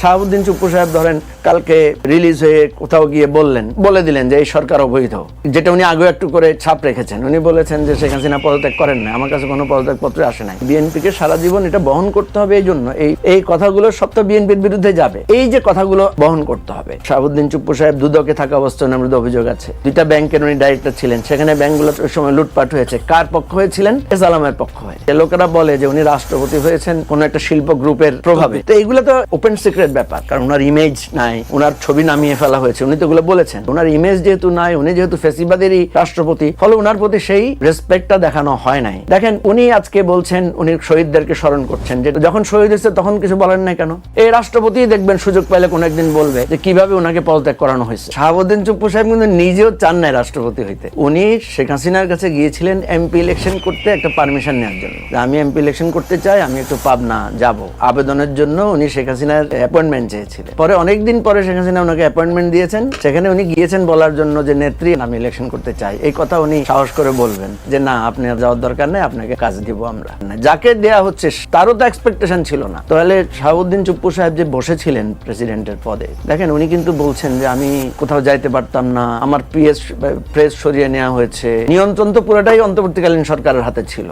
শাহাবুদ্দিন চুপ্পু সাহেব ধরেন কালকে রিলিজ হয়ে কোথাও গিয়ে বলে দিলেন যে এই সরকার অবৈধ, যেটা উনি আগে একটু করে ছাপ রেখেছেন। উনি বলেছেন যে শেখ হাসিনা পদত্যাগ করেন না, আমার কাছে কোনো পদত্যাগপত্র আসে নাই। বিএনপিকে সারা জীবন এটা বহন করতে হবে, এই জন্য এই কথাগুলো সব তো বিএনপির বিরুদ্ধে যাবে, এই যে কথাগুলো বহন করতে হবে। শাহাবুদ্দিন চুপ্পু সাহেব দুদকে থাকা অবস্থায় ওনার বিরুদ্ধে অভিযোগ আছে। 2টা ব্যাংকের উনি ডাইরেক্টর ছিলেন, সেখানে ব্যাংকগুলো ওই সময় লুটপাট হয়েছে। কার পক্ষ হয়েছিলেন? এস আলমের পক্ষ হয়ে। লোকেরা বলে যে উনি রাষ্ট্রপতি হয়েছেন কোন একটা শিল্প গ্রুপের প্রভাবে। তো এইগুলো তো ওপেন সিক্রেট ব্যাপার, কারণ ওনার ইমেজ নাই, ওনার ছবি নামিয়ে ফেলা হয়েছে, উনি তো এগুলো বলেছেন। ওনার ইমেজ যেহেতু নাই, উনি যেহেতু ফেসিবাদেরই রাষ্ট্রপতি, ফলে ওনার প্রতি সেই রেসপেক্টটা দেখানো হয় নাই। দেখেন উনি আজকে বলছেন উনি শহীদদেরকে স্মরণ করছেন, যে যখন শহীদ হয়েছে তখন কিছু বলেন নাই কেন? এই রাষ্ট্রপতি দেখবেন সুযোগ পাইলে কোন একদিন বলবে যে কিভাবে ওনাকে পদত্যাগ করানো হয়েছে। শাহাবুদ্দিন চুপ্পু সাহেব কিন্তু নিজেও চান নাই রাষ্ট্রপতি হইতে। উনি শেখ হাসিনার কাছে গিয়েছিলেন এমপি ইলেকশন করতে, একটা পারমিশন নেওয়ার জন্য, আমি এমপি ইলেকশন করতে চাই, আমি একটু পাবনা যাব। আবেদনের জন্য উনি শেখ হাসিনার অ্যাপয়েন্টমেন্ট চেয়েছিলেন। পরে অনেকদিন পরে শেখ হাসিনা ওনাকে অ্যাপয়েন্টমেন্ট দিয়েছেন, সেখানে উনি গিয়েছেন বলার জন্য যে নেত্রী আমি ইলেকশন করতে চাই। এই কথা উনি সাহস করে বলবেন যে না, আপনি আর যাওয়ার দরকার নেই, আপনাকে কাজ দিব আমরা। যাকে দেয়া হচ্ছে তারও তো এক্সপেকটেশন ছিল না। তাহলে শাহাবুদ্দিন চুপ্পু সাহেব যে বসেছিলেন প্রেসিডেন্টের পদে, দেখেন উনি কিন্তু বলছেন যে আমি কোথাও যাইতে পারতাম না, আমার প্রেস সরিয়ে নেওয়া হয়েছে। নিয়ন্ত্রণ তো পুরোটাই অন্তর্বর্তীকালীন সরকারের হাতে ছিল।